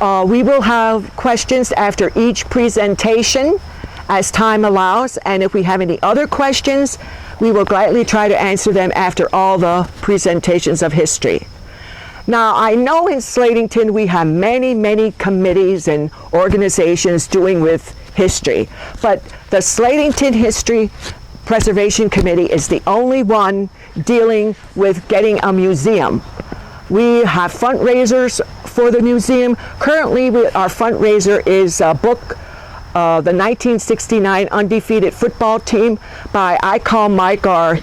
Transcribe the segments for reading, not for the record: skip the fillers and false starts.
We will have questions after each presentation as time allows, and if we have any other questions, we will gladly try to answer them after all the presentations of history. Now, I know in Slatington we have many committees and organizations doing with history, but the Slatington History Preservation Committee is the only one dealing with getting a museum. We have fundraisers for the museum. Currently, our fundraiser is a book, the 1969 Undefeated Football Team by, I call Mike our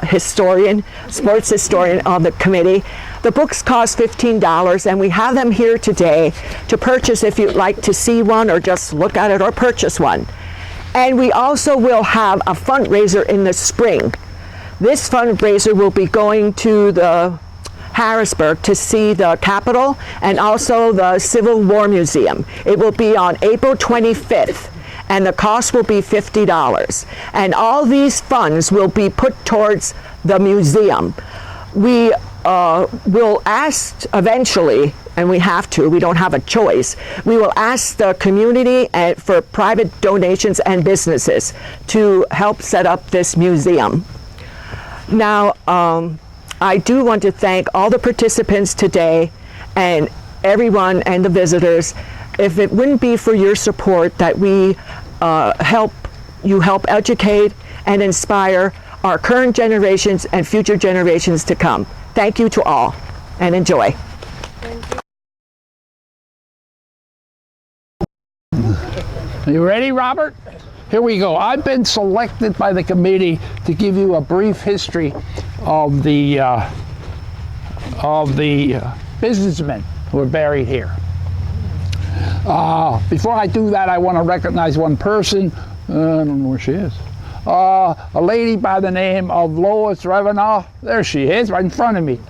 historian, sports historian on the committee. The books cost $15, and we have them here today to purchase if you'd like to see one or just look at it or purchase one. And we also will have a fundraiser in the spring. This fundraiser will be going to the Harrisburg to see the Capitol and also the Civil War Museum. It will be on April 25th, and the cost will be $50. And all these funds will be put towards the museum. We will ask eventually, and we have to, we don't have a choice, we will ask the community for private donations and businesses to help set up this museum. Now, I do want to thank all the participants today and everyone and the visitors. If it wouldn't be for your support that we help educate and inspire our current generations and future generations to come. Thank you to all, and enjoy. Are you ready, Robert? Here we go. I've been selected by the committee to give you a brief history of the businessmen who are buried here. Before I do that, I want to recognize one person. I don't know where she is. A lady by the name of Lois Revenaugh. There she is, right in front of me.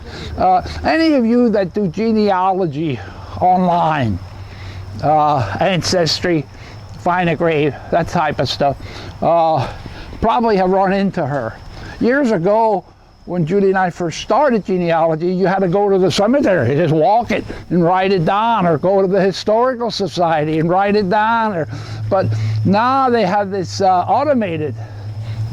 Any of you that do genealogy online, ancestry, find a grave, that type of stuff, probably have run into her. Years ago, when Judy and I first started genealogy, you had to go to the cemetery, just walk it and write it down, or go to the Historical Society and write it down. But now they have this automated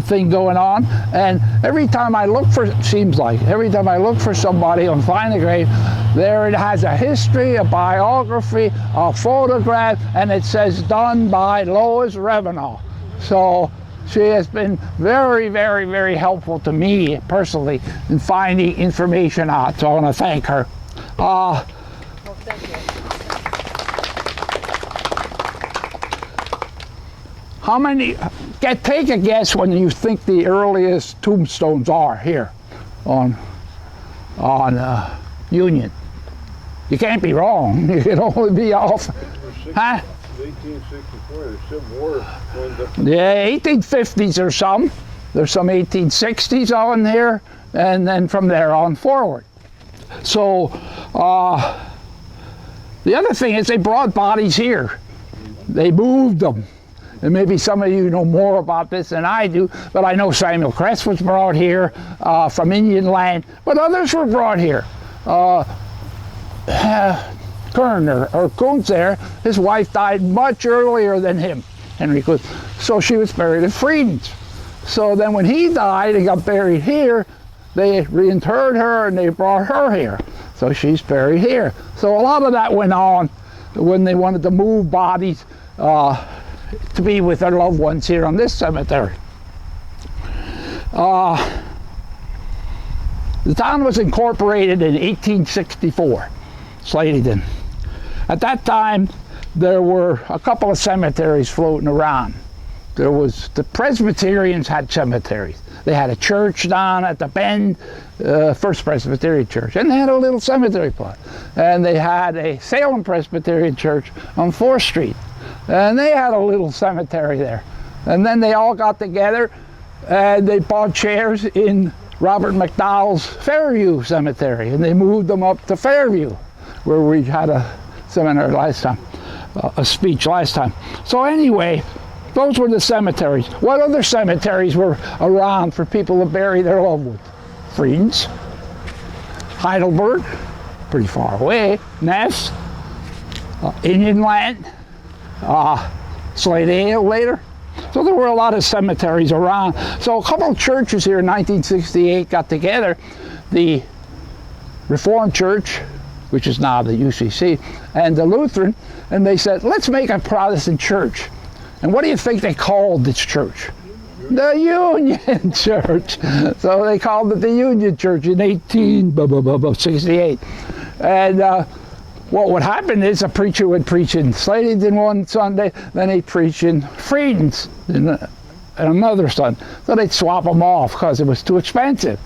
thing going on, and every time I look for, every time I look for somebody on Find a Grave, there it has a history, a biography, a photograph, and it says done by Lois Revenaugh. So she has been very helpful to me personally in finding information out, so I want to thank her. Well, thank you. How many, take a guess when you think the earliest tombstones are here on Union. You can't be wrong. You can only be off. Huh? 1864, the Civil War went up. Yeah, 1850s or some. There's some 1860s on here, and then from there on forward. So the other thing is they brought bodies here. They moved them. And maybe some of you know more about this than I do, but I know Samuel Crest was brought here from Indian land, but others were brought here. Kerner, or Kuntz there, his wife died much earlier than him, Henry Kuntz. So she was buried at Frieden's. So then when he died and got buried here, they reinterred her and they brought her here. So she's buried here. So a lot of that went on when they wanted to move bodies to be with their loved ones here on this cemetery. The town was incorporated in 1864, Slatington. At that time, there were a couple of cemeteries floating around. There was, the Presbyterians had cemeteries. They had a church down at the Bend, First Presbyterian Church, and they had a little cemetery plot. And they had a Salem Presbyterian Church on 4th Street. And they had a little cemetery there. And then they all got together and they bought chairs in Robert McDowell's Fairview Cemetery, and they moved them up to Fairview, where we had a seminar last time, a speech last time. So anyway, those were the cemeteries. What other cemeteries were around for people to bury their loved ones? Frieden's, Heidelberg, pretty far away, Ness, Indian land, Slatington later. So there were a lot of cemeteries around. So a couple of churches here in 1968 got together, the Reformed Church, which is now the UCC, and the Lutheran, and they said, let's make a Protestant church. And what do you think they called this church? The Union Church. So they called it the Union Church in 1868. And what would happen is a preacher would preach in Slatington one Sunday, then he'd preach in Freedom's another Sunday. So they'd swap them off because it was too expensive.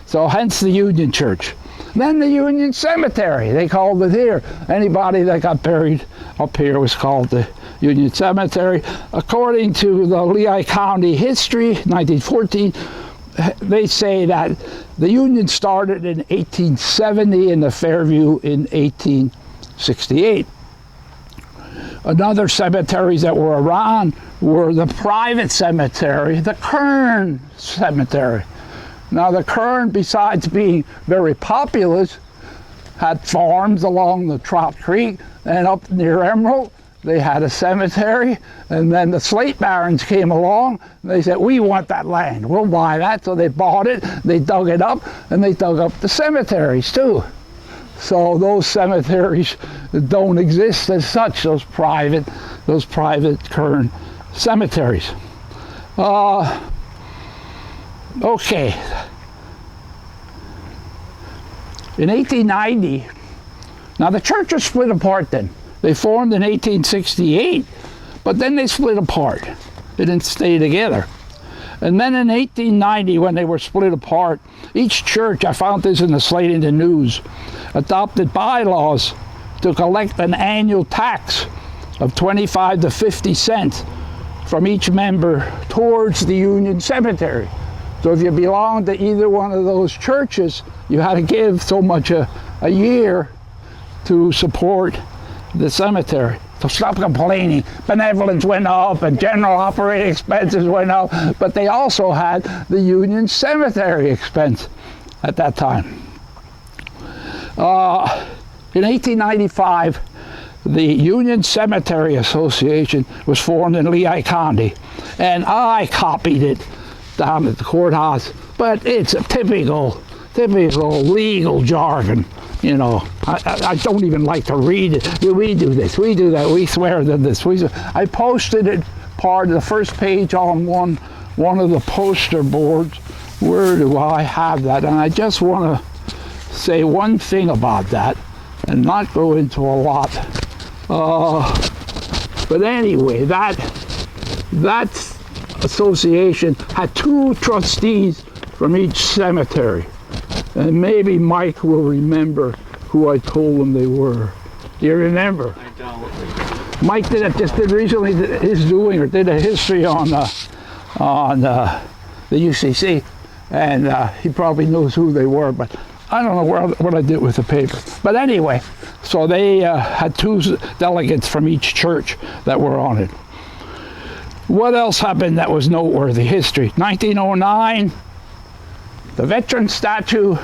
So hence the Union Church. Then the Union Cemetery, they called it here. Anybody that got buried up here was called the Union Cemetery. According to the Lehigh County history, 1914, they say that the Union started in 1870 and the Fairview in 1868. Another cemeteries that were around were the private cemetery, the Kern Cemetery. Now the Kern, besides being very populous, had farms along the Trout Creek, and up near Emerald they had a cemetery, and then the slate barons came along and they said, we want that land, we'll buy that. So they bought it, they dug it up, and they dug up the cemeteries too. So those cemeteries don't exist as such, those private Kern cemeteries. Okay. In 1890, now the church was split apart then. They formed in 1868, but then they split apart. They didn't stay together. And then in 1890, when they were split apart, each church, I found this in the Slatington News, adopted bylaws to collect an annual tax of 25 to 50 cents from each member towards the Union Cemetery. So if you belonged to either one of those churches, you had to give so much a year to support the cemetery. So stop complaining. Benevolence went up and general operating expenses went up, but they also had the Union Cemetery expense at that time. In 1895, the Union Cemetery Association was formed in Lehigh County, and I copied it down at the courthouse, but it's a typical legal jargon. You know, I don't even like to read it. We do this, we do that, we swear to this. I posted it part of the first page on one of the poster boards. Where do I have that? And I just want to say one thing about that and not go into a lot. But anyway, that association had 2 trustees from each cemetery. And maybe Mike will remember who I told him they were. Do you remember? I don't. Mike did recently his doing, or did a history on the UCC, and he probably knows who they were, but I don't know what I did with the paper. But anyway, so they had 2 delegates from each church that were on it. What else happened that was noteworthy? History. 1909, the veteran statue,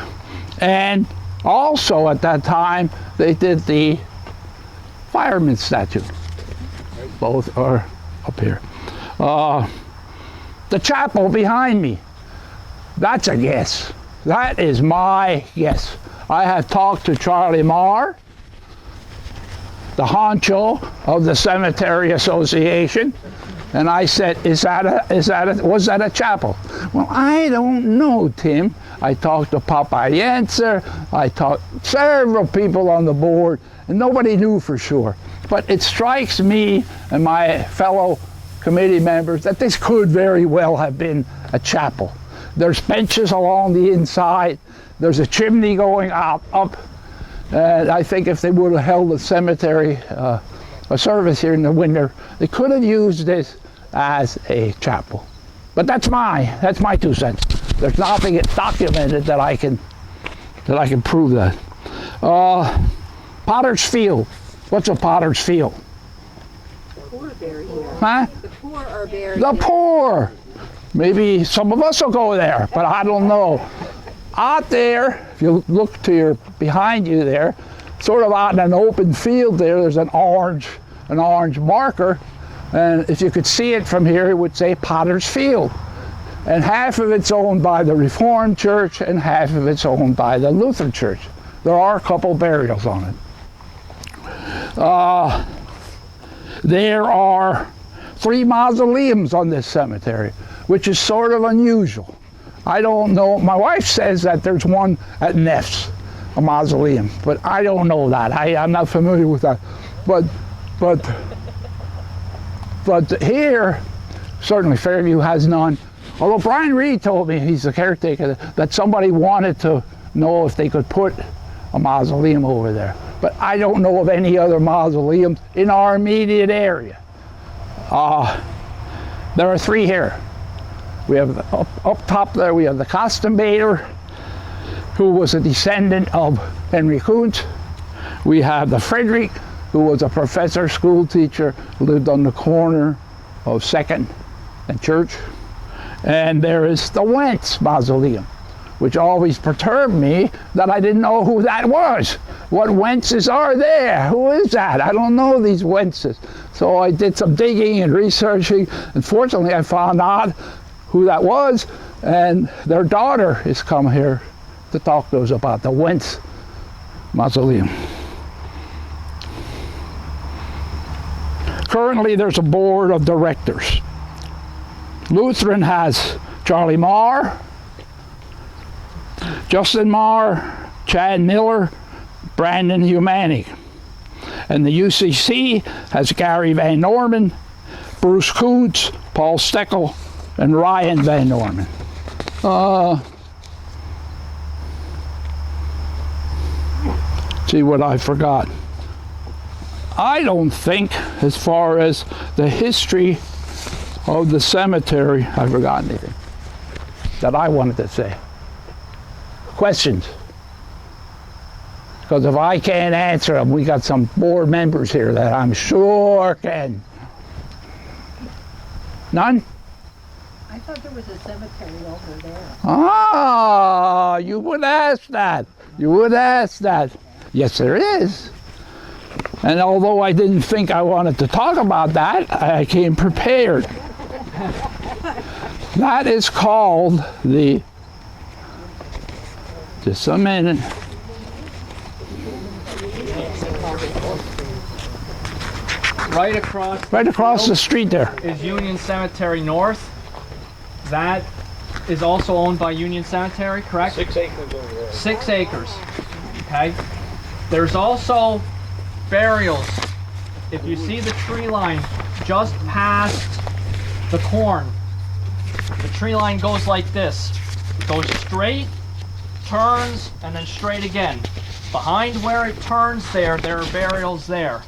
and also at that time they did the fireman statue. Both are up here. The chapel behind me, that's a guess. That is my guess. I have talked to Charlie Marr, the honcho of the Cemetery Association, and I said, was that a chapel? Well, I don't know, Tim. I talked to Papa Yenser, I talked to several people on the board, and nobody knew for sure. But it strikes me and my fellow committee members that this could very well have been a chapel. There's benches along the inside, there's a chimney going up, and I think if they would have held a cemetery, a service here in the winter, they could have used this as a chapel. But that's my 2 cents. There's nothing documented that I can prove that. Potter's Field. What's a Potter's Field? The poor are buried here. Huh? The poor are buried The here. poor. Maybe some of us will go there, but I don't know. Out there, if you look to behind you there, sort of out in an open field there. There's an orange marker, and if you could see it from here, it would say Potter's Field. And half of it's owned by the Reformed Church and half of it's owned by the Lutheran Church. There are a couple burials on it. There are 3 mausoleums on this cemetery, which is sort of unusual. I don't know. My wife says that there's one at Neff's, a mausoleum, but I don't know that. I'm not familiar with that. But here, certainly Fairview has none. Although Brian Reed told me, he's the caretaker, that somebody wanted to know if they could put a mausoleum over there. But I don't know of any other mausoleums in our immediate area. There are 3 here. We have up top there, we have the Costenbader, who was a descendant of Henry Kuntz. We have the Frederick, who was a professor, school teacher, lived on the corner of 2nd and Church. And there is the Wentz Mausoleum, which always perturbed me that I didn't know who that was. What Wentzes are there? Who is that? I don't know these Wentzes. So I did some digging and researching, and fortunately I found out who that was, and their daughter has come here to talk to us about the Wentz Mausoleum. Currently there's a board of directors. Lutheran has Charlie Marr, Justin Marr, Chad Miller, Brandon Humanik. And the UCC has Gary Van Norman, Bruce Kuntz, Paul Steckel, and Ryan Van Norman. See what I forgot. I don't think, as far as the history of the cemetery, I forgot anything that I wanted to say. Questions? Because if I can't answer them, we got some board members here that I'm sure can. None? I thought there was a cemetery over there. Ah, you would ask that. You would ask that. Yes, there is. And although I didn't think I wanted to talk about that, I came prepared. That is called the, just a minute. Right across the street there. is Union Cemetery North. That is also owned by Union Cemetery, correct? 6 acres over there. 6 acres. Okay. There's also burials. If you see the tree line just past the corn, the tree line goes like this. It goes straight, turns, and then straight again. Behind where it turns there are burials there.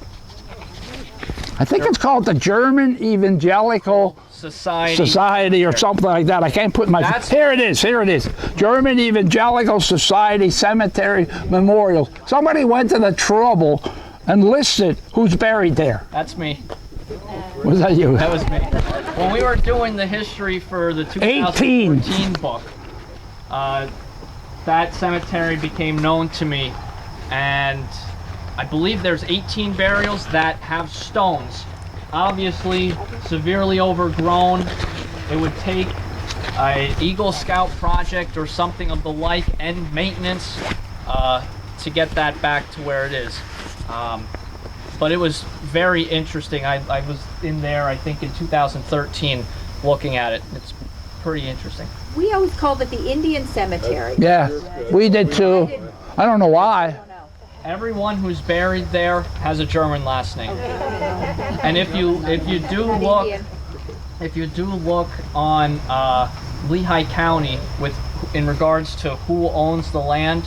I think it's called the German Evangelical Society or something like that. I can't put my... Here it is. German Evangelical Society Cemetery Memorial. Somebody went to the trouble and listed who's buried there. That's me. Was that you? That was me. When we were doing the history for the 2014 book, that cemetery became known to me, and I believe there's 18 burials that have stones. Obviously, severely overgrown. It would take an Eagle Scout project or something of the like and maintenance to get that back to where it is. But it was very interesting. I was in there, I think, in 2013 looking at it. It's pretty interesting. We always called it the Indian Cemetery. Yeah, we did too. I don't know why. Everyone who's buried there has a German last name. And if you do look on Lehigh County in regards to who owns the land,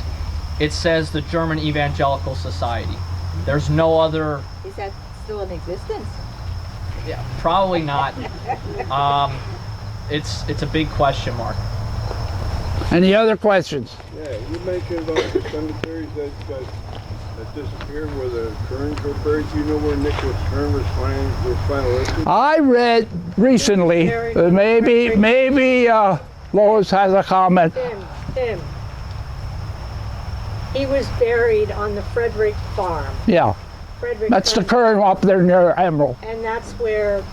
it says the German Evangelical Society. There's no other. Is that still in existence? Yeah, probably not. It's a big question mark. Any other questions? Yeah, you mentioned about the cemeteries that disappeared where the Kerns were buried. Do you know where Nicholas Kern was final listed? I read recently, maybe Lois has a comment. Tim. He was buried on the Frederick farm. Yeah, Frederick that's the Kern- Kern up there near Emerald. And that's where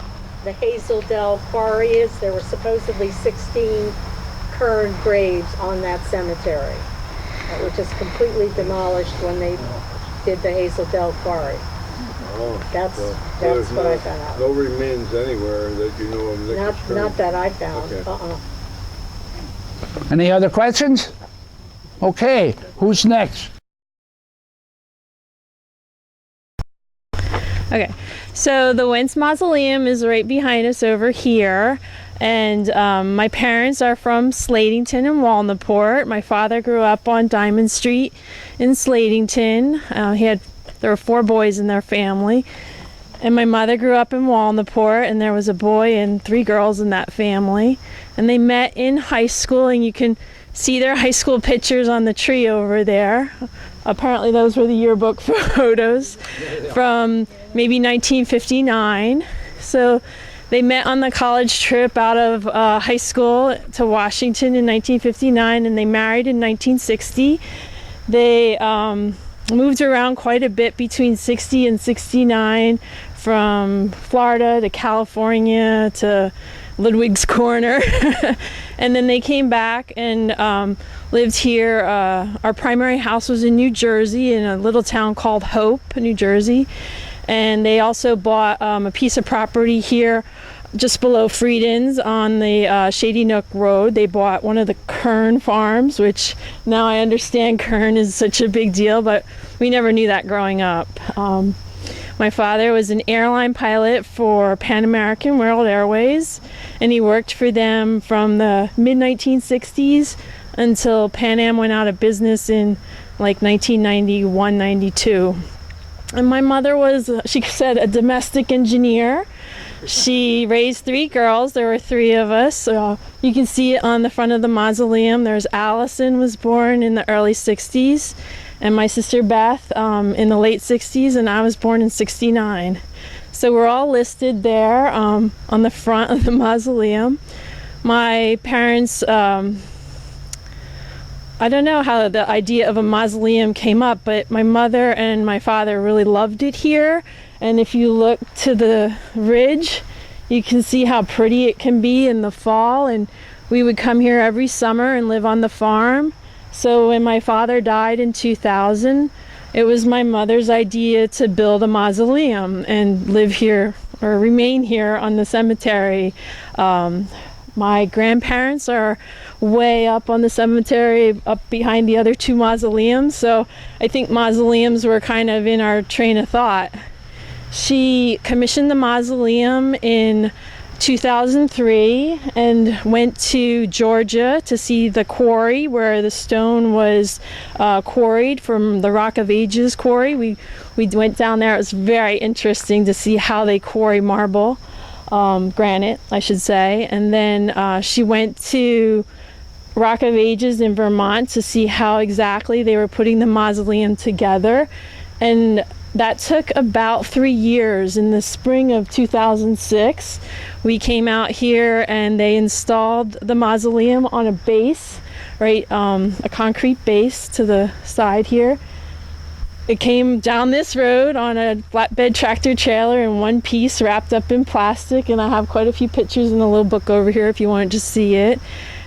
the Hazeldale quarry is. There were supposedly 16 Kern graves on that cemetery, which is completely demolished when they did the Hazeldale quarry. Oh, That's there's what I found out. No remains anywhere that you know of Nicholas Kern? Not that I found. Okay. Any other questions? Okay, who's next? Okay, so the Wentz Mausoleum is right behind us over here, and my parents are from Slatington and Walnutport. My father grew up on Diamond Street in Slatington. There were 4 boys in their family, and my mother grew up in Walnutport, and there was a boy and 3 girls in that family, and they met in high school, and you can see their high school pictures on the tree over there. Apparently those were the yearbook photos from maybe 1959. So they met on the college trip out of high school to Washington in 1959, and they married in 1960. They moved around quite a bit between 60 and 69, from Florida to California to Ludwig's Corner. And then they came back and lived here. Our primary house was in New Jersey, in a little town called Hope, New Jersey. And they also bought a piece of property here just below Frieden's on the Shady Nook Road. They bought one of the Kern farms, which now I understand Kern is such a big deal, but we never knew that growing up. My father was an airline pilot for Pan American World Airways, and he worked for them from the mid-1960s until Pan Am went out of business in like 1991, 92. And my mother was, she said, a domestic engineer. She raised 3 girls. There were 3 of us. So you can see it on the front of the mausoleum. There's Allison, was born in the early 60s, and my sister Beth in the late 60s, and I was born in 69. So we're all listed there on the front of the mausoleum. My parents, I don't know how the idea of a mausoleum came up, but my mother and my father really loved it here. And if you look to the ridge, you can see how pretty it can be in the fall. And we would come here every summer and live on the farm. So when my father died in 2000, it was my mother's idea to build a mausoleum and live here or remain here on the cemetery. My grandparents are way up on the cemetery, up behind the other 2 mausoleums. So I think mausoleums were kind of in our train of thought. She commissioned the mausoleum in 2003 and went to Georgia to see the quarry where the stone was quarried from the Rock of Ages quarry. We went down there. It was very interesting to see how they quarry marble, granite, I should say. And then she went to Rock of Ages in Vermont to see how exactly they were putting the mausoleum together. And that took about 3 years. In the spring of 2006, we came out here and they installed the mausoleum on a base, right, a concrete base to the side here. It came down this road on a flatbed tractor trailer in one piece, wrapped up in plastic, and I have quite a few pictures in the little book over here if you wanted to see it.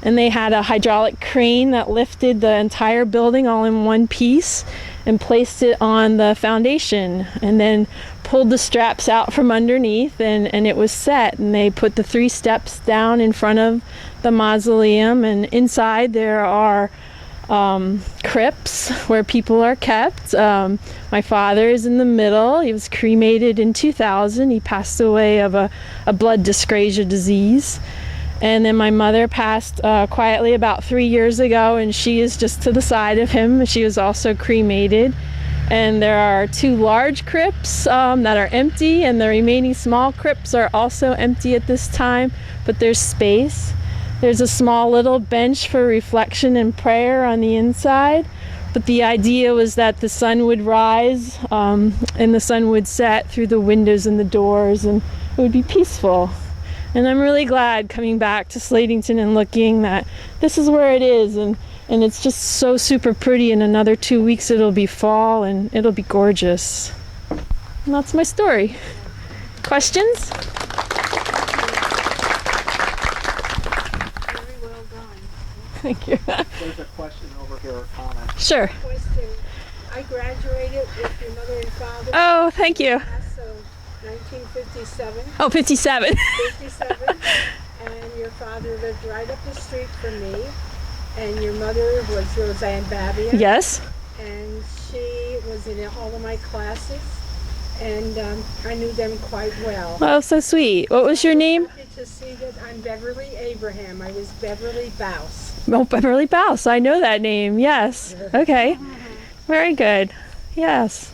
And they had a hydraulic crane that lifted the entire building all in one piece and placed it on the foundation, and then pulled the straps out from underneath, and it was set. And they put the 3 steps down in front of the mausoleum, and inside there are crypts where people are kept. My father is in the middle. He was cremated in 2000. He passed away of a blood dyscrasia disease. And then my mother passed quietly about 3 years ago, and she is just to the side of him. She was also cremated. And there are 2 large crypts that are empty, and the remaining small crypts are also empty at this time, but there's space. There's a small little bench for reflection and prayer on the inside, but the idea was that the sun would rise and the sun would set through the windows and the doors, and it would be peaceful. And I'm really glad coming back to Slatington and looking that this is where it is, and and it's just so super pretty. In another 2 weeks it'll be fall and it'll be gorgeous. And that's my story. Questions? Very well done. Thank you. There's a question over here, or comment. Sure. Question. I graduated with your mother and father Oh, thank you. class of 1957. Oh, 57. 57, and your father lived right up the street from me, and your mother was Roseanne Babian. Yes. And she was in all of my classes, and I knew them quite well. Oh, so sweet. What was your name? Happy to see that I'm Beverly Abraham. I was Beverly Bouse. Oh, Beverly Bouse. I know that name. Yes. Okay. Very good. Yes.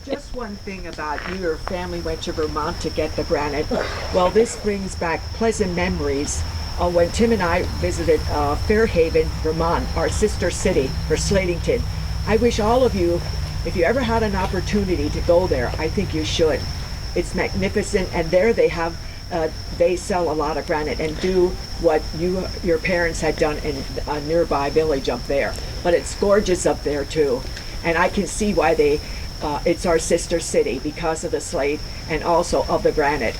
Just one thing about you, your family went to Vermont to get the granite. Well, this brings back pleasant memories when Tim and I visited Fairhaven, Vermont, our sister city for Slatington. I wish all of you, if you ever had an opportunity to go there, I think you should. It's magnificent, and there they sell a lot of granite and do what your parents had done in a nearby village up there. But it's gorgeous up there too, and I can see why it's our sister city because of the slate and also of the granite.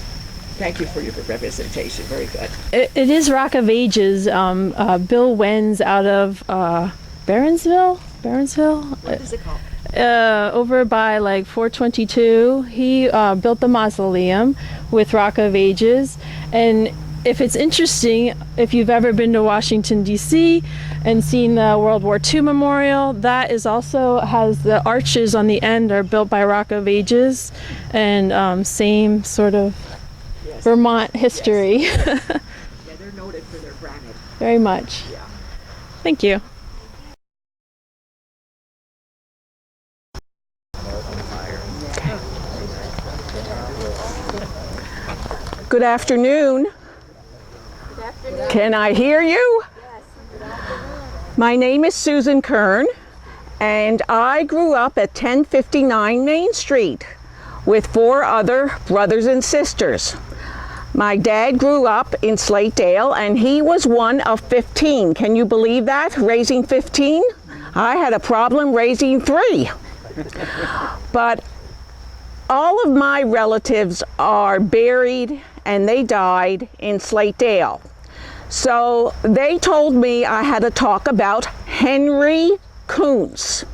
Thank you for your representation. Very good. It is Rock of Ages. Bill Wenz out of Baronsville. What is it called? Over by like 422. He built the mausoleum with Rock of Ages. And if it's interesting, if you've ever been to Washington, D.C. and seen the World War II memorial, that is also has the arches on the end are built by Rock of Ages, and same sort of Yes. Vermont history. Yeah, they're noted for their granite. Very much. Yeah. Thank you. Good afternoon. Good afternoon. Can I hear you? Yes, good afternoon. My name is Susan Kern, and I grew up at 1059 Main Street with 4 other brothers and sisters. My dad grew up in Slategale, and he was one of 15. Can you believe that? Raising 15? I had a problem raising 3. But all of my relatives are buried, and they died in Slategale. So they told me I had to talk about Henry Kuntz.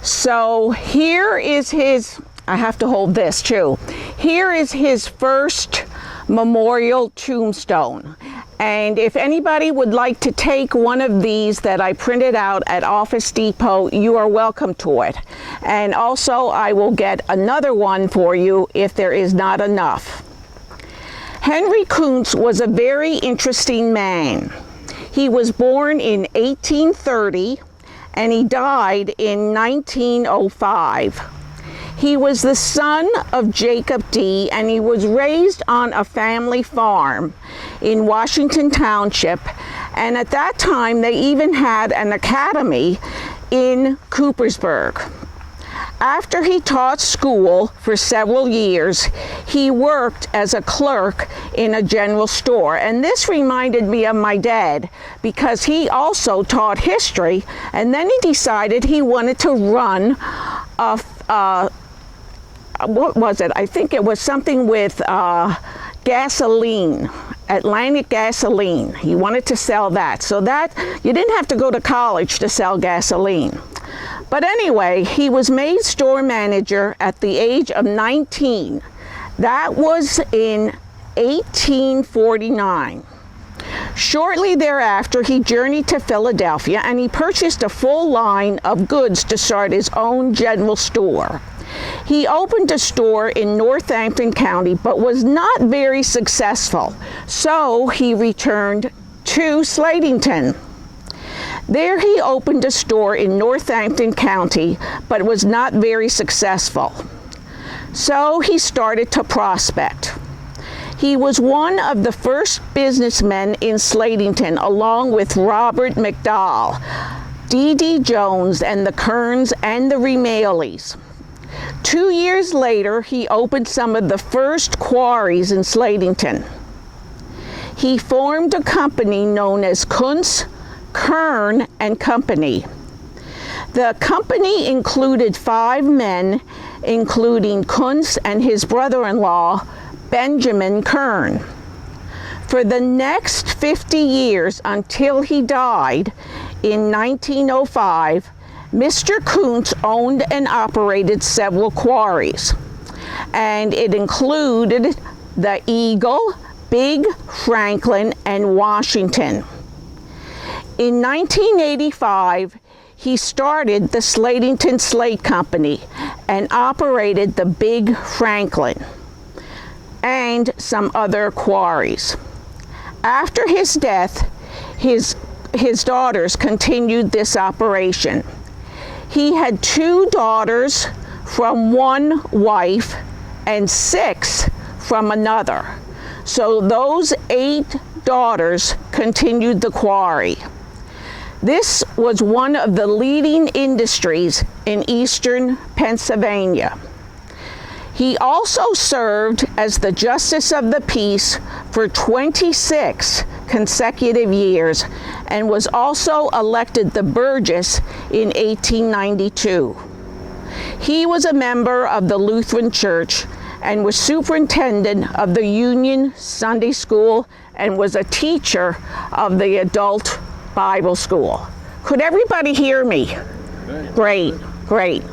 So here is his, I have to hold this too. Here is his first memorial tombstone. And if anybody would like to take one of these that I printed out at Office Depot, you are welcome to it. And also I will get another one for you if there is not enough. Henry Kuntz was a very interesting man. He was born in 1830 and he died in 1905. He was the son of Jacob D., and he was raised on a family farm in Washington Township, and at that time they even had an academy in Coopersburg. After he taught school for several years, he worked as a clerk in a general store. And this reminded me of my dad because he also taught history, and then he decided he wanted to run what was it? I think it was something with gasoline, Atlantic Gasoline. He wanted to sell that. So that, you didn't have to go to college to sell gasoline. But anyway, he was made store manager at the age of 19. That was in 1849. Shortly thereafter, he journeyed to Philadelphia and he purchased a full line of goods to start his own general store. He opened a store in Northampton County, but was not very successful. So he returned to Slatington. There he opened a store in Northampton County, but was not very successful. So he started to prospect. He was one of the first businessmen in Slatington, along with Robert McDowell, D.D. Jones, and the Kerns and the Remaleys. 2 years later, he opened some of the first quarries in Slatington. He formed a company known as Kuntz, Kern and Company. The company included 5 men, including Kuntz and his brother-in-law, Benjamin Kern. For the next 50 years until he died in 1905, Mr. Kuntz owned and operated several quarries, and it included the Eagle, Big, Franklin, and Washington. In 1985, he started the Slatington Slate Company and operated the Big Franklin and some other quarries. After his death, his daughters continued this operation. He had 2 daughters from one wife and 6 from another. So those 8 daughters continued the quarry. This was one of the leading industries in eastern Pennsylvania. He also served as the Justice of the Peace for 26 consecutive years and was also elected the Burgess in 1892. He was a member of the Lutheran Church and was superintendent of the Union Sunday School and was a teacher of the adult Bible School. Could everybody hear me? Great, great.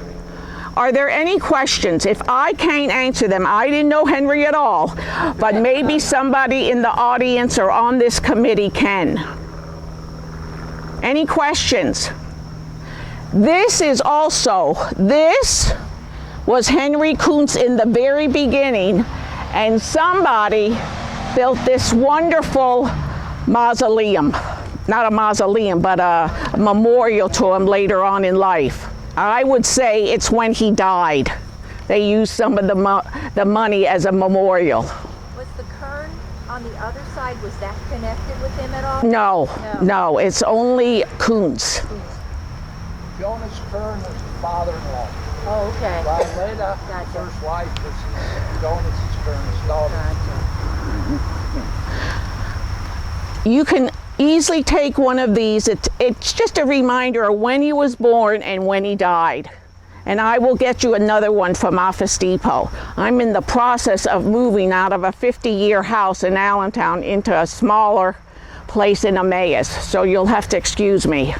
Are there any questions? If I can't answer them, I didn't know Henry at all, but maybe somebody in the audience or on this committee can. Any questions? This was Henry Kuntz in the very beginning, and somebody built this wonderful mausoleum. Not a mausoleum, but a memorial to him later on in life. I would say it's when he died. They used some of the money as a memorial. Was the Kern on the other side, was that connected with him at all? No, it's only Kuntz. Jonas Kern was the father-in-law. Oh, okay. Violeta, Gotcha. first wife, was Jonas Kern's daughter. Gotcha. You can easily take one of these. It's just a reminder of when he was born and when he died. And I will get you another one from Office Depot. I'm in the process of moving out of a 50-year house in Allentown into a smaller place in Emmaus, so you'll have to excuse me.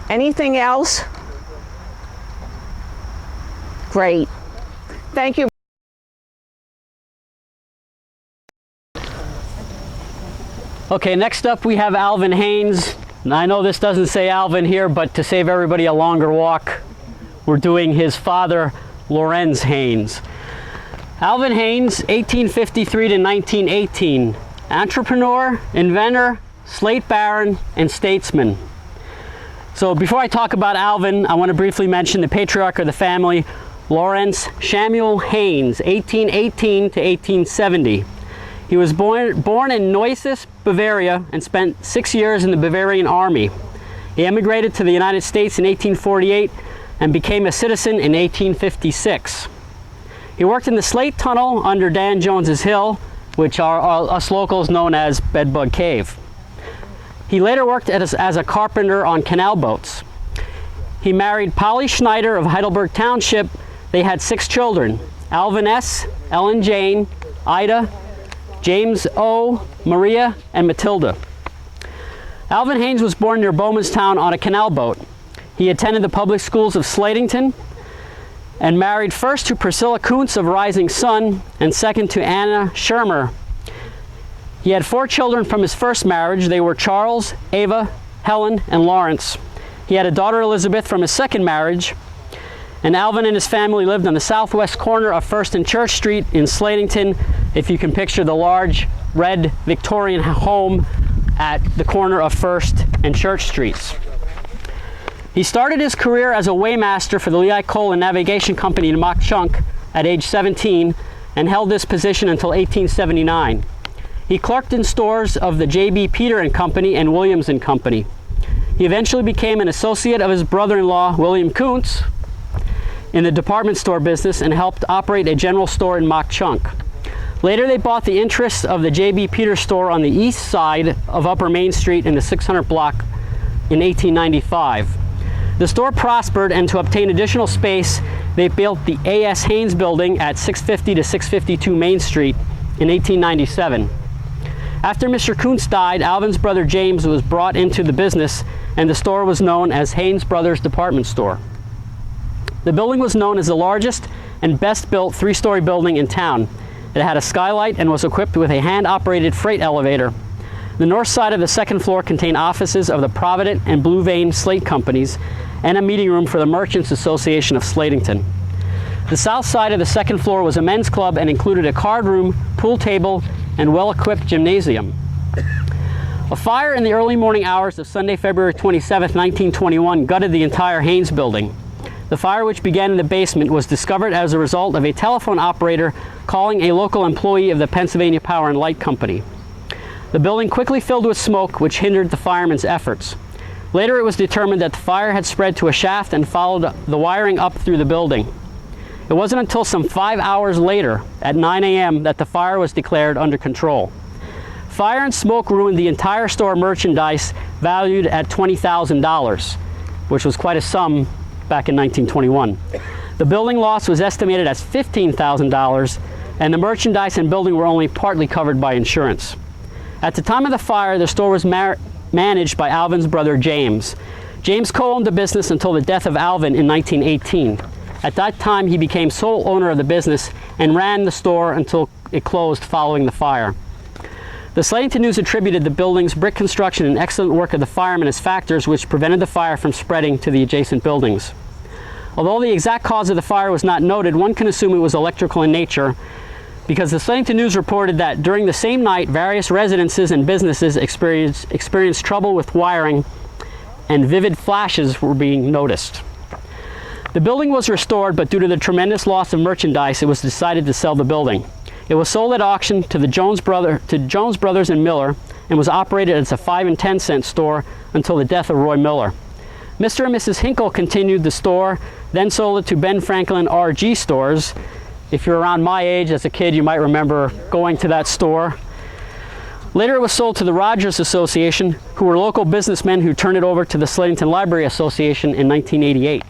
Anything else? Great. Thank you. Okay, next up we have Alvin Haynes. And I know this doesn't say Alvin here, but to save everybody a longer walk, we're doing his father, Lorenz Haynes. Alvin Haynes, 1853 to 1918, entrepreneur, inventor, slate baron, and statesman. So before I talk about Alvin, I want to briefly mention the patriarch of the family, Lorenz Samuel Haynes, 1818 to 1870. He was born in Neuss, Bavaria, and spent 6 years in the Bavarian army. He emigrated to the United States in 1848 and became a citizen in 1856. He worked in the slate tunnel under Dan Jones's Hill, which are us locals known as Bedbug Cave. He later worked as a carpenter on canal boats. He married Polly Schneider of Heidelberg Township. They had 6 children: Alvin S., Ellen Jane, Ida, James O., Maria, and Matilda. Alvin Haynes was born near Bowmanstown on a canal boat. He attended the public schools of Slatington and married first to Priscilla Kuntz of Rising Sun and second to Anna Shermer. He had 4 children from his first marriage. They were Charles, Ava, Helen, and Lawrence. He had a daughter, Elizabeth, from his second marriage. And Alvin and his family lived on the southwest corner of First and Church Street in Slatington, if you can picture the large red Victorian home at the corner of First and Church Streets. He started his career as a weighmaster for the Lehigh Coal and Navigation Company in Mock Chunk at age 17 and held this position until 1879. He clerked in stores of the J.B. Peter and Company and Williams and Company. He eventually became an associate of his brother-in-law, William Kuntz, in the department store business and helped operate a general store in Mock Chunk. Later, they bought the interests of the J.B. Peters store on the east side of Upper Main Street in the 600 block in 1895. The store prospered, and to obtain additional space, they built the A.S. Haynes building at 650 to 652 Main Street in 1897. After Mr. Kuntz died, Alvin's brother James was brought into the business, and the store was known as Haynes Brothers Department Store. The building was known as the largest and best built three-story building in town. It had a skylight and was equipped with a hand-operated freight elevator. The north side of the second floor contained offices of the Provident and Blue Vein slate companies and a meeting room for the Merchants Association of Slatington. The south side of the second floor was a men's club and included a card room, pool table, and well-equipped gymnasium. A fire in the early morning hours of Sunday, February 27, 1921, gutted the entire Haynes building. The fire, which began in the basement, was discovered as a result of a telephone operator calling a local employee of the Pennsylvania Power and Light Company. The building quickly filled with smoke, which hindered the firemen's efforts. Later, it was determined that the fire had spread to a shaft and followed the wiring up through the building. It wasn't until some 5 hours later, at 9 a.m., that the fire was declared under control. Fire and smoke ruined the entire store merchandise, valued at $20,000, which was quite a sum back in 1921. The building loss was estimated as $15,000, and the merchandise and building were only partly covered by insurance. At the time of the fire, the store was managed by Alvin's brother James. James co-owned the business until the death of Alvin in 1918. At that time, he became sole owner of the business and ran the store until it closed following the fire. The Slatington News attributed the building's brick construction and excellent work of the firemen as factors which prevented the fire from spreading to the adjacent buildings. Although the exact cause of the fire was not noted, one can assume it was electrical in nature, because the Slatington News reported that during the same night, various residences and businesses experienced trouble with wiring, and vivid flashes were being noticed. The building was restored, but due to the tremendous loss of merchandise, it was decided to sell the building. It was sold at auction to Jones Brothers and Miller, and was operated as a 5 and 10 cent store until the death of Roy Miller. Mr. and Mrs. Hinkle continued the store, then sold it to Ben Franklin R.G. Stores. If you're around my age as a kid, you might remember going to that store. Later, it was sold to the Rogers Association, who were local businessmen who turned it over to the Slatington Library Association in 1988.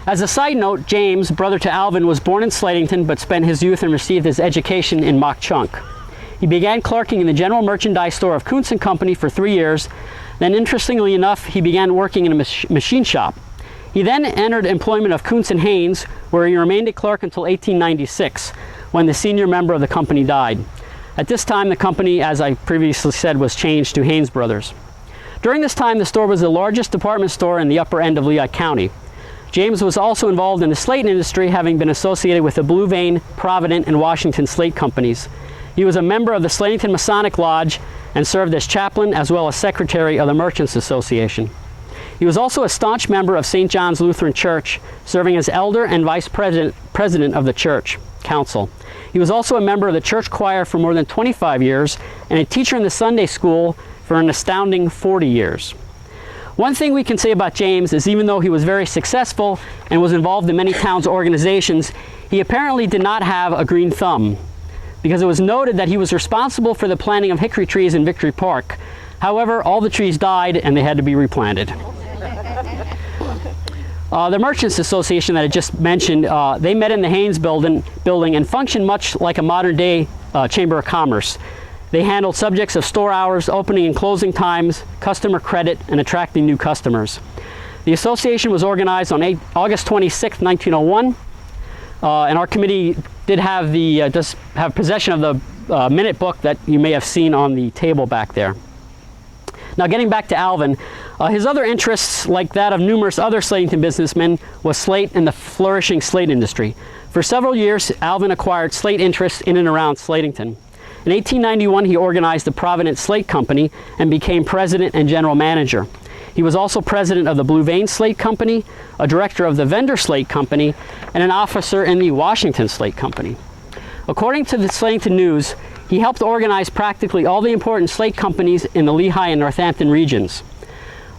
As a side note, James, brother to Alvin, was born in Slatington but spent his youth and received his education in Mock Chunk. He began clerking in the general merchandise store of Kuntz & Company for 3 years. Then, interestingly enough, he began working in a machine shop. He then entered employment of Kuntz & Haynes, where he remained a clerk until 1896, when the senior member of the company died. At this time, the company, as I previously said, was changed to Haynes Brothers. During this time, the store was the largest department store in the upper end of Lehigh County. James was also involved in the slate industry, having been associated with the Blue Vein, Provident, and Washington slate companies. He was a member of the Slatington Masonic Lodge and served as chaplain as well as secretary of the Merchants Association. He was also a staunch member of St. John's Lutheran Church, serving as elder and vice president of the church council. He was also a member of the church choir for more than 25 years and a teacher in the Sunday school for an astounding 40 years. One thing we can say about James is, even though he was very successful and was involved in many towns' organizations, he apparently did not have a green thumb, because it was noted that he was responsible for the planting of hickory trees in Victory Park. However, all the trees died and they had to be replanted. The Merchants Association that I just mentioned, they met in the Haynes building and functioned much like a modern-day Chamber of Commerce. They handled subjects of store hours, opening and closing times, customer credit, and attracting new customers. The association was organized on August 26, 1901, and our committee did have possession of the minute book that you may have seen on the table back there. Now, getting back to Alvin, his other interests, like that of numerous other Slatington businessmen, was slate and the flourishing slate industry. For several years, Alvin acquired slate interests in and around Slatington. In 1891, he organized the Provident Slate Company and became president and general manager. He was also president of the Blue Vein Slate Company, a director of the Vendor Slate Company, and an officer in the Washington Slate Company. According to the Slatington News, he helped organize practically all the important slate companies in the Lehigh and Northampton regions.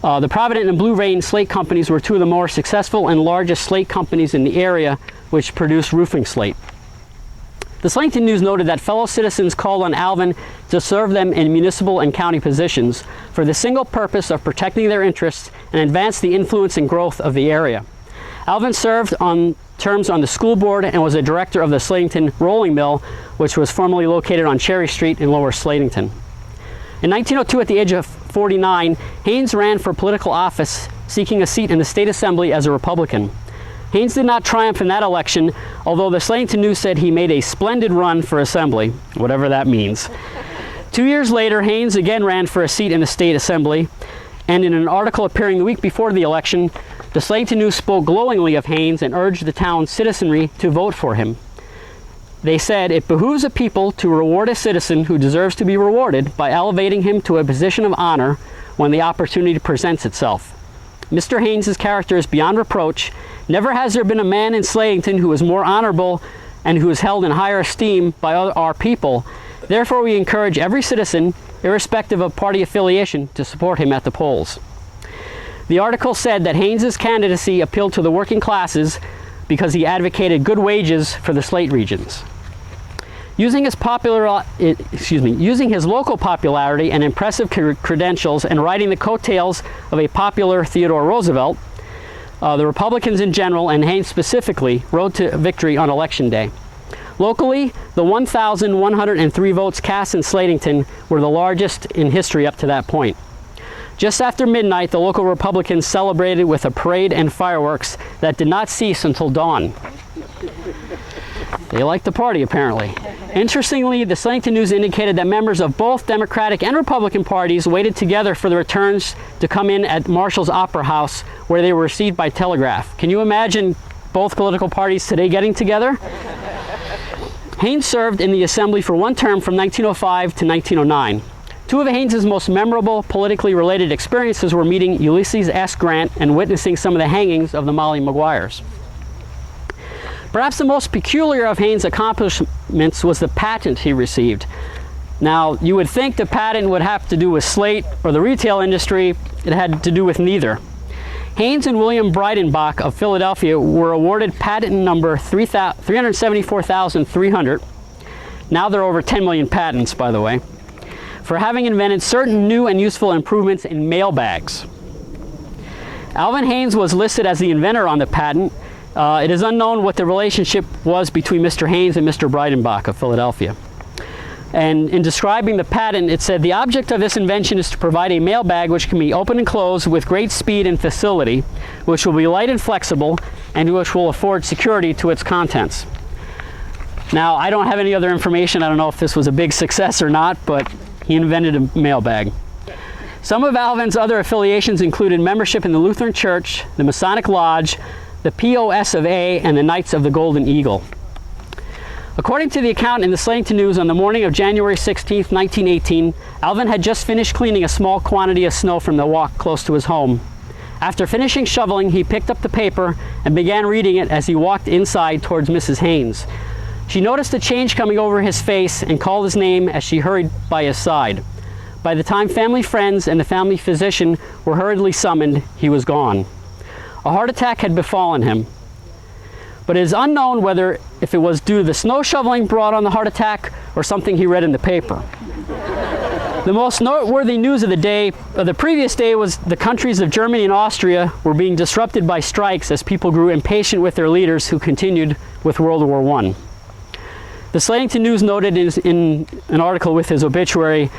The Provident and Blue Vein Slate Companies were two of the more successful and largest slate companies in the area, which produced roofing slate. The Slatington News noted that fellow citizens called on Alvin to serve them in municipal and county positions for the single purpose of protecting their interests and advance the influence and growth of the area. Alvin served on terms on the school board and was a director of the Slatington Rolling Mill, which was formerly located on Cherry Street in Lower Slatington. In 1902, at the age of 49, Haynes ran for political office, seeking a seat in the state assembly as a Republican. Haynes did not triumph in that election, although the Slatington News said he made a splendid run for assembly, whatever that means. 2 years later, Haynes again ran for a seat in the state assembly, and in an article appearing the week before the election, the Slatington News spoke glowingly of Haynes and urged the town's citizenry to vote for him. They said, "It behooves a people to reward a citizen who deserves to be rewarded by elevating him to a position of honor when the opportunity presents itself. Mr. Haynes's character is beyond reproach. Never has there been a man in Slatington who is more honorable and who is held in higher esteem by our people. Therefore, we encourage every citizen, irrespective of party affiliation, to support him at the polls." The article said that Haynes's candidacy appealed to the working classes because he advocated good wages for the Slate regions. Using his local popularity and impressive credentials and riding the coattails of a popular Theodore Roosevelt, the Republicans in general, and Haynes specifically, rode to victory on Election Day. Locally, the 1,103 votes cast in Slatington were the largest in history up to that point. Just after midnight, the local Republicans celebrated with a parade and fireworks that did not cease until dawn. They liked the party, apparently. Interestingly, the Slatington News indicated that members of both Democratic and Republican parties waited together for the returns to come in at Marshall's Opera House, where they were received by telegraph. Can you imagine both political parties today getting together? Haynes served in the Assembly for one term from 1905 to 1909. Two of Haynes's most memorable politically related experiences were meeting Ulysses S. Grant and witnessing some of the hangings of the Molly Maguires. Perhaps the most peculiar of Haynes' accomplishments was the patent he received. Now, you would think the patent would have to do with Slate or the retail industry. It had to do with neither. Haynes and William Breidenbach of Philadelphia were awarded patent number 374,300. Now there are over 10 million patents, by the way, for having invented certain new and useful improvements in mail bags. Alvin Haynes was listed as the inventor on the patent. It is unknown what the relationship was between Mr. Haynes and Mr. Breidenbach of Philadelphia. And in describing the patent, it said, "The object of this invention is to provide a mail bag which can be opened and closed with great speed and facility, which will be light and flexible, and which will afford security to its contents." Now, I don't have any other information. I don't know if this was a big success or not, but he invented a mail bag. Some of Alvin's other affiliations included membership in the Lutheran Church, the Masonic Lodge, the POS of A, and the Knights of the Golden Eagle. According to the account in the Slatington News, on the morning of January 16, 1918, Alvin had just finished cleaning a small quantity of snow from the walk close to his home. After finishing shoveling, he picked up the paper and began reading it as he walked inside towards Mrs. Haynes. She noticed a change coming over his face and called his name as she hurried by his side. By the time family friends and the family physician were hurriedly summoned, he was gone. A heart attack had befallen him, but it is unknown whether if it was due to the snow shoveling brought on the heart attack or something he read in the paper. The most noteworthy news of the previous day was the countries of Germany and Austria were being disrupted by strikes as people grew impatient with their leaders who continued with World War I. The Slatington News noted in an article with his obituary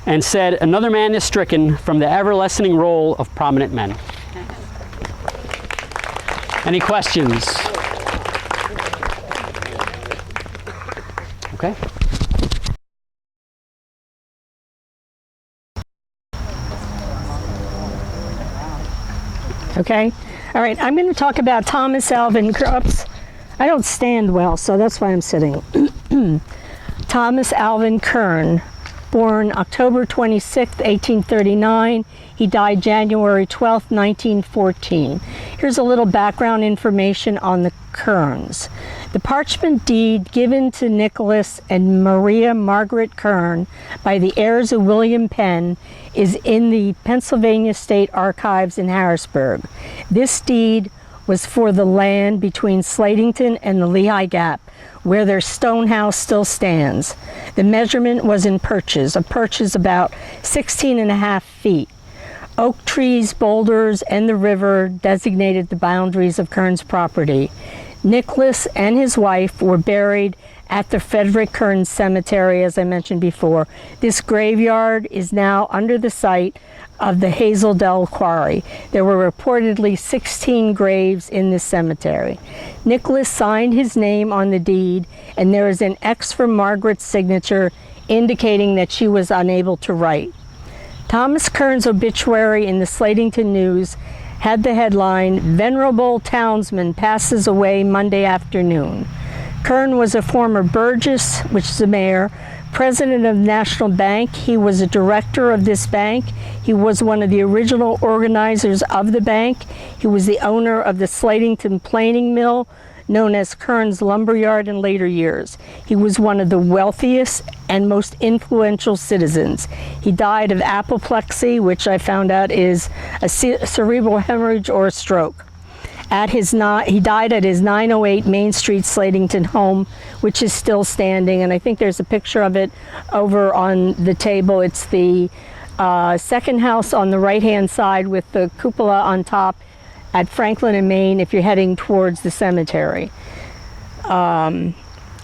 and said, "Another man is stricken from the ever-lessening roll of prominent men." Any questions? Okay. Okay. All right. I'm going to talk about Thomas Alvin. Oops. I don't stand well, so that's why I'm sitting. Thomas Alvin Kern, born October 26, 1839. He died January 12, 1914. Here's a little background information on the Kerns. The parchment deed given to Nicholas and Maria Margaret Kern by the heirs of William Penn is in the Pennsylvania State Archives in Harrisburg. This deed was for the land between Slatington and the Lehigh Gap, where their stone house still stands. The measurement was in perches. A perch is about 16.5 feet. Oak trees, boulders, and the river designated the boundaries of Kern's property. Nicholas and his wife were buried at the Frederick Kern Cemetery, as I mentioned before. This graveyard is now under the site of the Hazeldell Quarry. There were reportedly 16 graves in this cemetery. Nicholas signed his name on the deed, and there is an X for Margaret's signature indicating that she was unable to write. Thomas Kern's obituary in the Slatington News had the headline, "Venerable Townsman Passes Away Monday Afternoon." Kern was a former Burgess, which is the mayor, president of National Bank. He was a director of this bank. He was one of the original organizers of the bank. He was the owner of the Slatington planing mill, known as Kern's Lumberyard in later years. He was one of the wealthiest and most influential citizens. He died of apoplexy, which I found out is a cerebral hemorrhage or a stroke. He died at his 908 Main Street Slatington home, which is still standing, and I think there's a picture of it over on the table. It's the second house on the right-hand side with the cupola on top at Franklin and Main if you're heading towards the cemetery.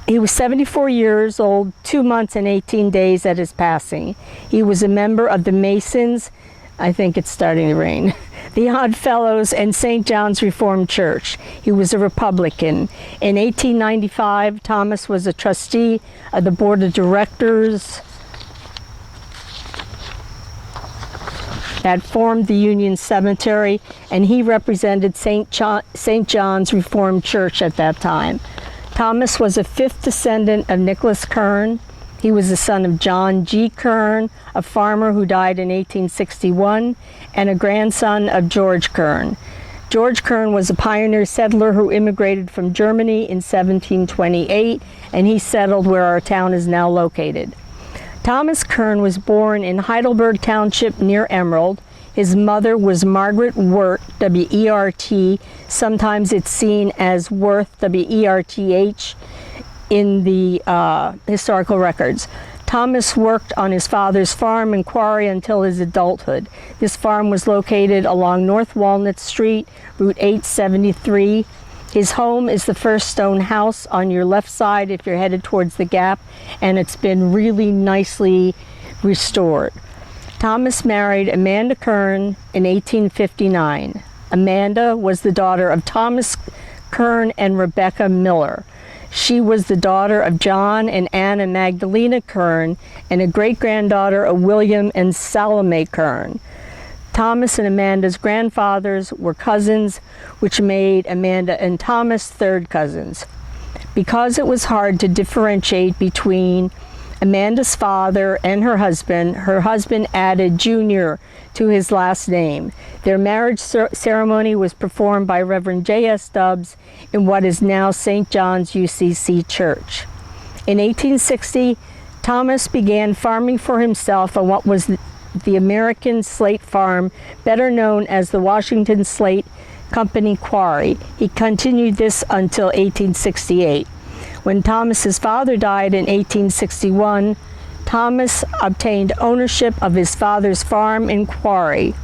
He was 74 years old, 2 months and 18 days at his passing. He was a member of the Masons, I think it's starting to rain, the Odd Fellows, and St. John's Reformed Church. He was a Republican. In 1895, Thomas was a trustee of the Board of Directors that formed the Union Cemetery, and he represented St. John's Reformed Church at that time. Thomas was a fifth descendant of Nicholas Kern. He was the son of John G. Kern, a farmer who died in 1861, and a grandson of George Kern. George Kern was a pioneer settler who immigrated from Germany in 1728, and he settled where our town is now located. Thomas Kern was born in Heidelberg Township near Emerald. His mother was Margaret Wirt, W-E-R-T. Sometimes it's seen as Worth, W-E-R-T-H, in the historical records. Thomas worked on his father's farm and quarry until his adulthood. This farm was located along North Walnut Street, Route 873. His home is the first stone house on your left side if you're headed towards the Gap, and it's been really nicely restored. Thomas married Amanda Kern in 1859. Amanda was the daughter of Thomas Kern and Rebecca Miller. She was the daughter of John and Anna Magdalena Kern and a great-granddaughter of William and Salome Kern. Thomas and Amanda's grandfathers were cousins, which made Amanda and Thomas third cousins. Because it was hard to differentiate between Amanda's father and her husband added Junior to his last name. Their marriage ceremony was performed by Reverend J.S. Stubbs in what is now St. John's UCC Church. In 1860, Thomas began farming for himself on what was the American Slate Farm, better known as the Washington Slate Company Quarry. He continued this until 1868. When Thomas's father died in 1861, Thomas obtained ownership of his father's farm and quarry.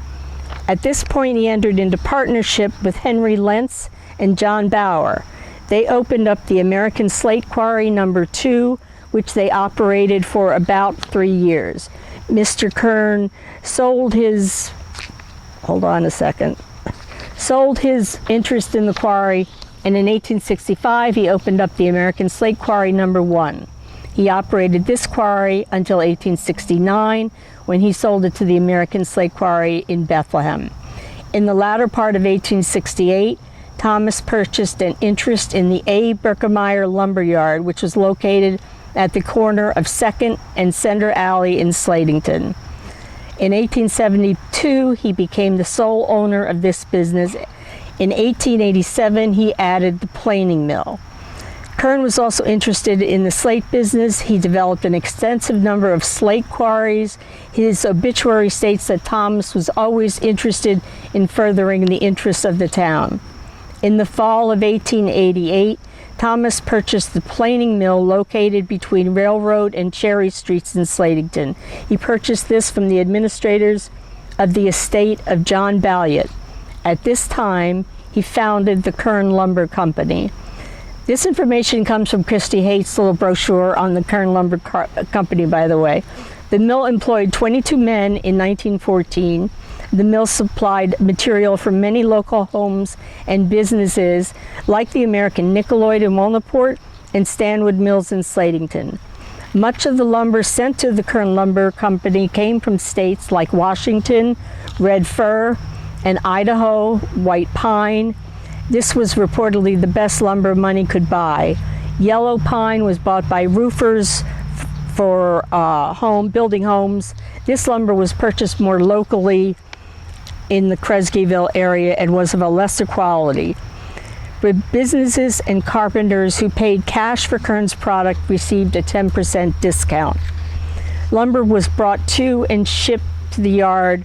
At this point, he entered into partnership with Henry Lentz and John Bauer. They opened up the American Slate Quarry No. 2, which they operated for about 3 years. Mr. Kern sold his interest in the quarry, and in 1865 he opened up the American Slate Quarry No. 1. He operated this quarry until 1869, when he sold it to the American Slate Quarry in Bethlehem. In the latter part of 1868, Thomas purchased an interest in the A. Berkemeyer Lumberyard, which was located at the corner of 2nd and Center Alley in Slatington. In 1872, he became the sole owner of this business. In 1887, he added the planing mill. Kern was also interested in the slate business. He developed an extensive number of slate quarries. His obituary states that Thomas was always interested in furthering the interests of the town. In the fall of 1888, Thomas purchased the planing mill located between Railroad and Cherry Streets in Slatington. He purchased this from the administrators of the estate of John Balliot. At this time, he founded the Kern Lumber Company. This information comes from Christy Haight's little brochure on the Kern Lumber Company, by the way. The mill employed 22 men in 1914. The mill supplied material for many local homes and businesses like the American Nickeloid in Walnutport and Stanwood Mills in Slatington. Much of the lumber sent to the Kern Lumber Company came from states like Washington, red fir, and Idaho, white pine. This was reportedly the best lumber money could buy. Yellow pine was bought by roofers for building homes. This lumber was purchased more locally in the Kresgeville area and was of a lesser quality. But businesses and carpenters who paid cash for Kern's product received a 10% discount. Lumber was brought to and shipped to the yard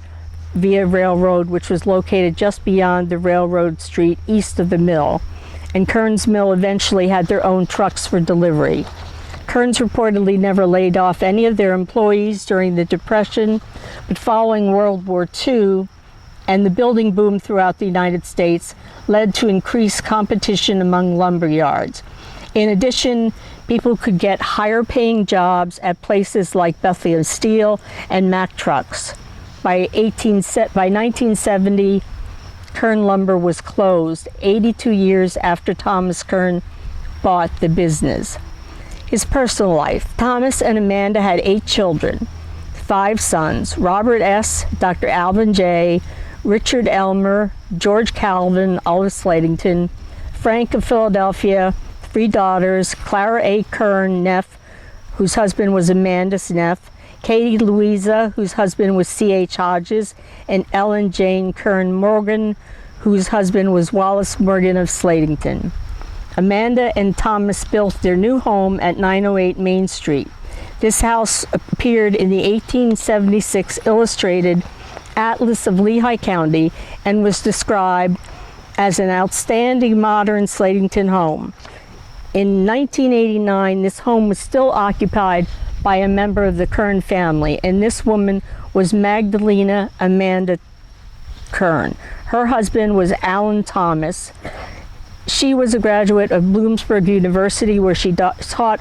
via railroad, which was located just beyond the railroad street east of the mill. And Kern's mill eventually had their own trucks for delivery. Kern's reportedly never laid off any of their employees during the Depression, but following World War II and the building boom throughout the United States led to increased competition among lumber yards. In addition, people could get higher paying jobs at places like Bethlehem Steel and Mack Trucks. By 1970, Kern Lumber was closed, 82 years after Thomas Kern bought the business. His personal life. Thomas and Amanda had 8 children, 5 sons: Robert S., Dr. Alvin J., Richard Elmer, George Calvin, all of Slatington, Frank of Philadelphia, 3 daughters: Clara A. Kern Neff, whose husband was Amanda's Neff, Katie Louisa, whose husband was C.H. Hodges, and Ellen Jane Kern Morgan, whose husband was Wallace Morgan of Slatington. Amanda and Thomas built their new home at 908 Main Street. This house appeared in the 1876 Illustrated Atlas of Lehigh County and was described as an outstanding modern Slatington home. In 1989, this home was still occupied by a member of the Kern family, and this woman was Magdalena Amanda Kern. Her husband was Alan Thomas. She was a graduate of Bloomsburg University, where she taught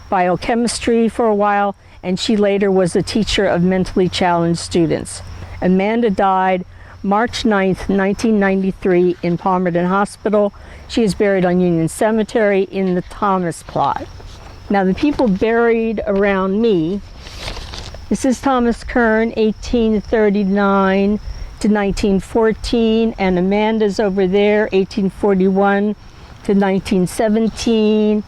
biochemistry for a while, and she later was a teacher of mentally challenged students. Amanda died March 9th, 1993 in Palmerton Hospital. She is buried on Union Cemetery in the Thomas plot. Now, the people buried around me, this is Thomas Kern, 1839 to 1914, and Amanda's over there, 1841 to 1917,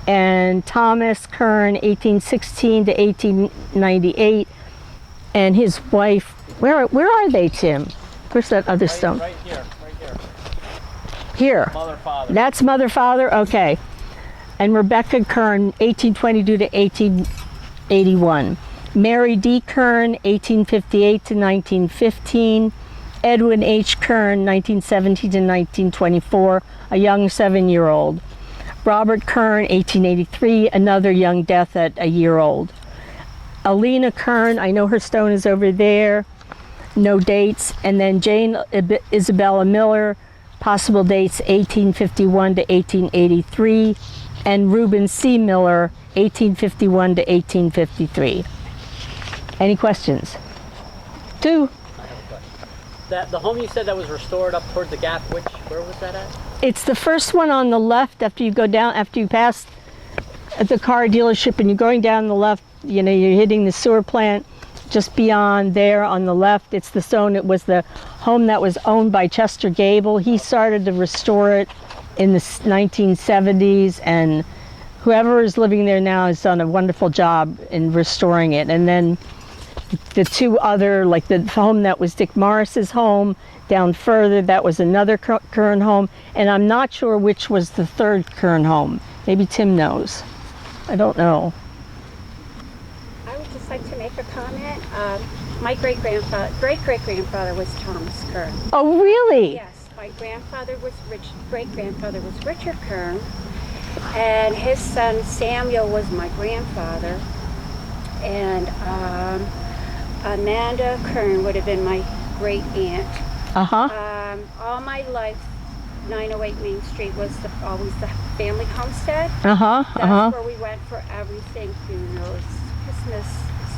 and Thomas Kern, 1816 to 1898, and his wife, where are they, Tim? Where's that other stone? Right here, right here. Here. Mother, father. That's mother, father, okay. And Rebecca Kern, 1822 to 1881. Mary D. Kern, 1858 to 1915. Edwin H. Kern, 1917 to 1924, a young 7-year-old. Robert Kern, 1883, another young death at a year old. Alina Kern, I know her stone is over there, no dates. And then Jane Isabella Miller, possible dates 1851 to 1883. And Reuben C. Miller, 1851 to 1853. Any questions? 2. I have a question. The home you said that was restored up towards the gap, where was that at? It's the first one on the left after you go down, after you pass the car dealership and you're going down the left, you know, you're hitting the sewer plant. Just beyond there on the left, it's the zone. It was the home that was owned by Chester Gable. He started to restore it in the 1970s, and whoever is living there now has done a wonderful job in restoring it. And then the 2 other, like the home that was Dick Morris's home down further, that was another Kern home, and I'm not sure which was the 3rd Kern home. Maybe Tim knows. I don't know. I would just like to make a comment. My great-great-grandfather was Thomas Kern. Oh, really? Yes, my great-grandfather was Richard Kern, And his son Samuel was my grandfather. And Amanda Kern would have been my great aunt. All my life, 908 Main Street was always the family homestead. That's where we went for everything, funerals, Christmas,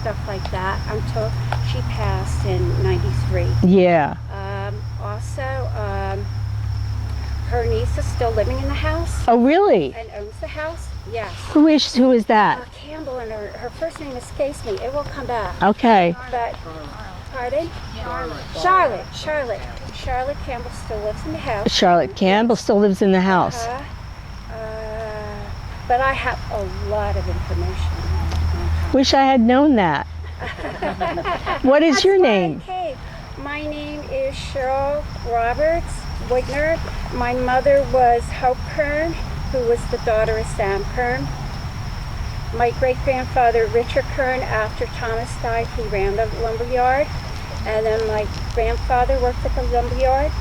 stuff like that, until she passed in 93. Yeah. Also, her niece is still living in the house. Oh, really? And owns the house. Yes. Who is that? Campbell, and her first name escapes me. It will come back. Okay. But, pardon? Charlotte. Charlotte Campbell still lives in the house. Charlotte Campbell still lives in the house. But I have a lot of information. Wish I had known that. What is your name? My name is Cheryl Roberts Wigner. My mother was Hope Kern, who was the daughter of Sam Kern. My great-grandfather, Richard Kern, after Thomas died, he ran the lumberyard. And then my grandfather worked at the lumberyard.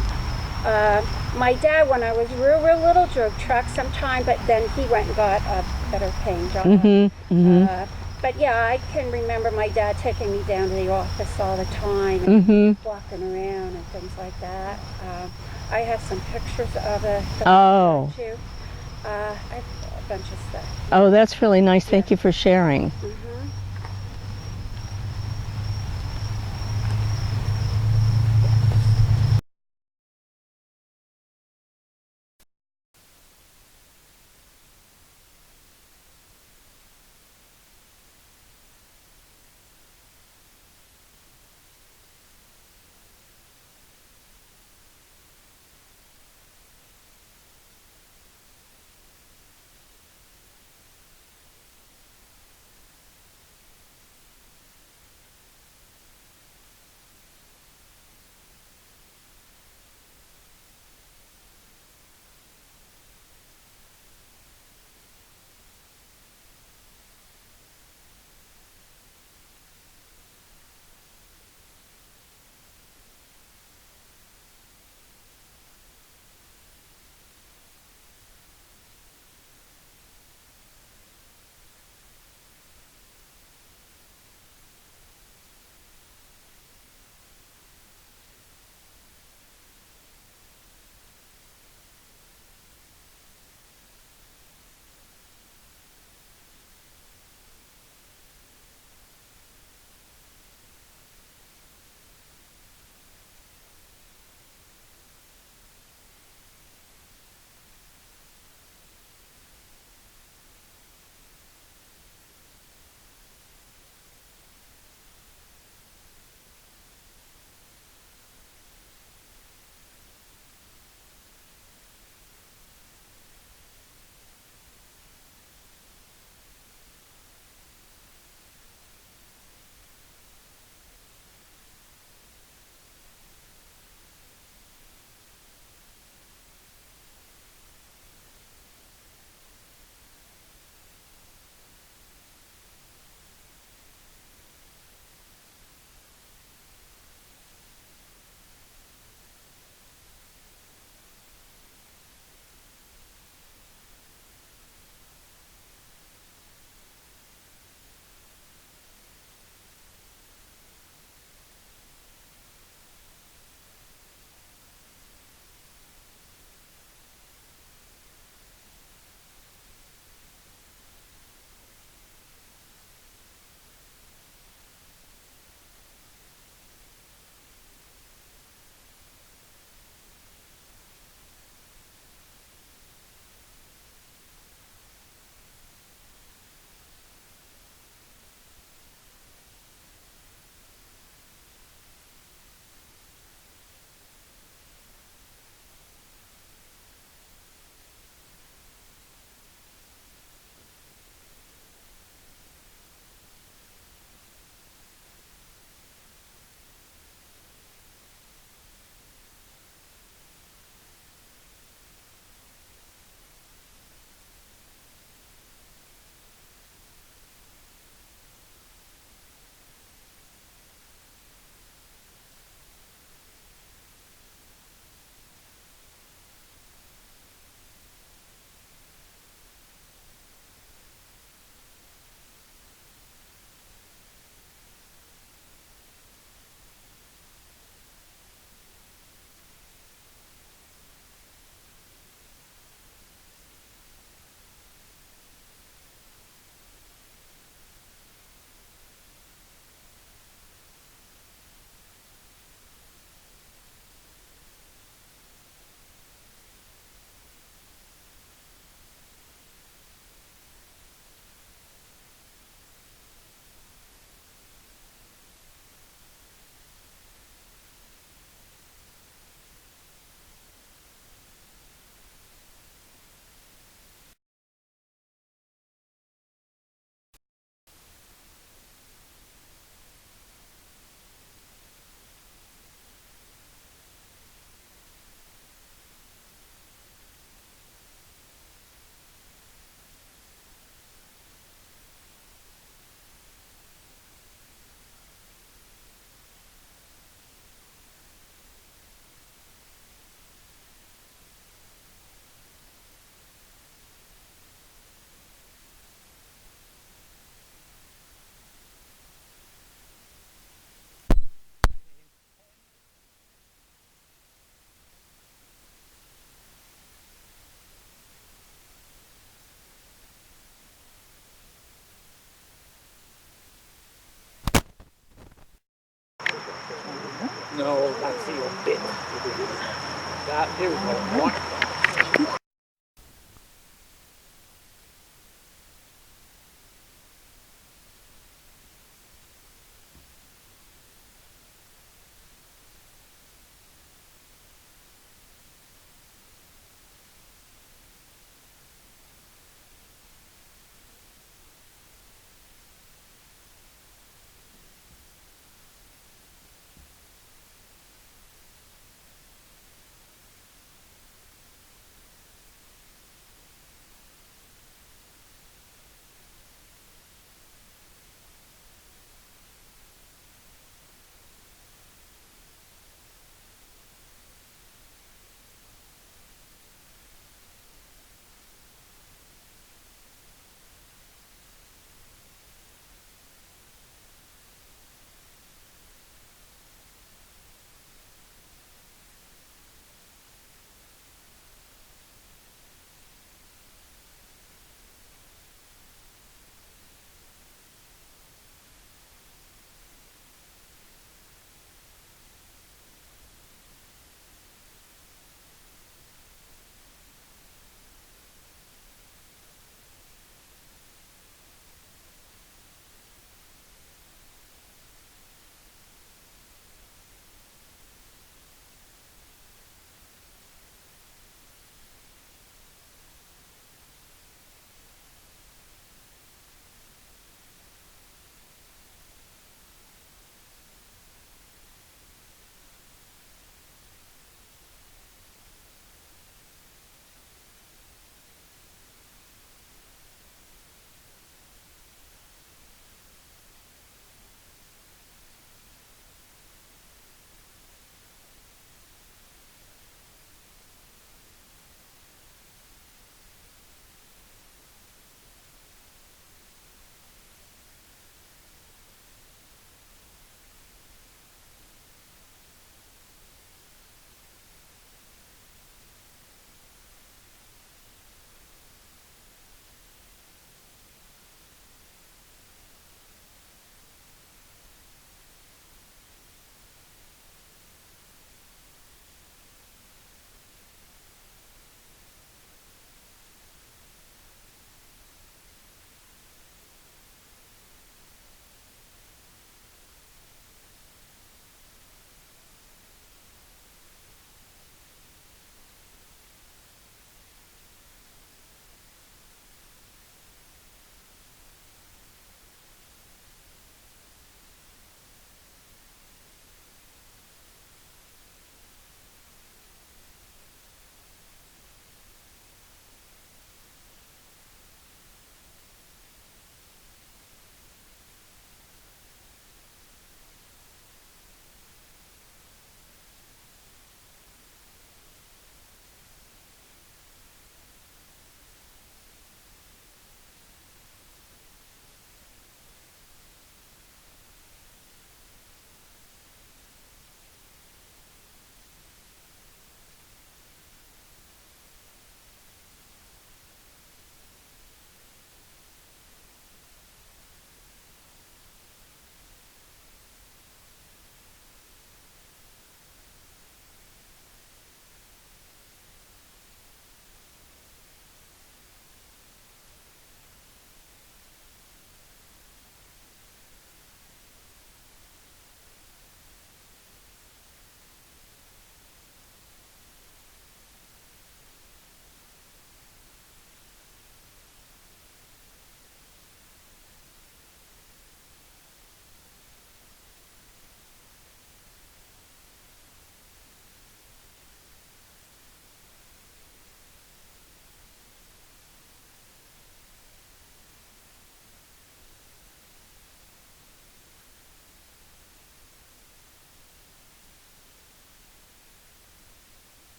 My dad, when I was real little, drove trucks sometime, but then he went and got a better paying job. But yeah, I can remember my dad taking me down to the office all the time and walking around and things like that. I have some pictures of it. Oh. Too. I have a bunch of stuff. Oh, that's really nice. Thank you for sharing. No, that's the old bit. That, here we go.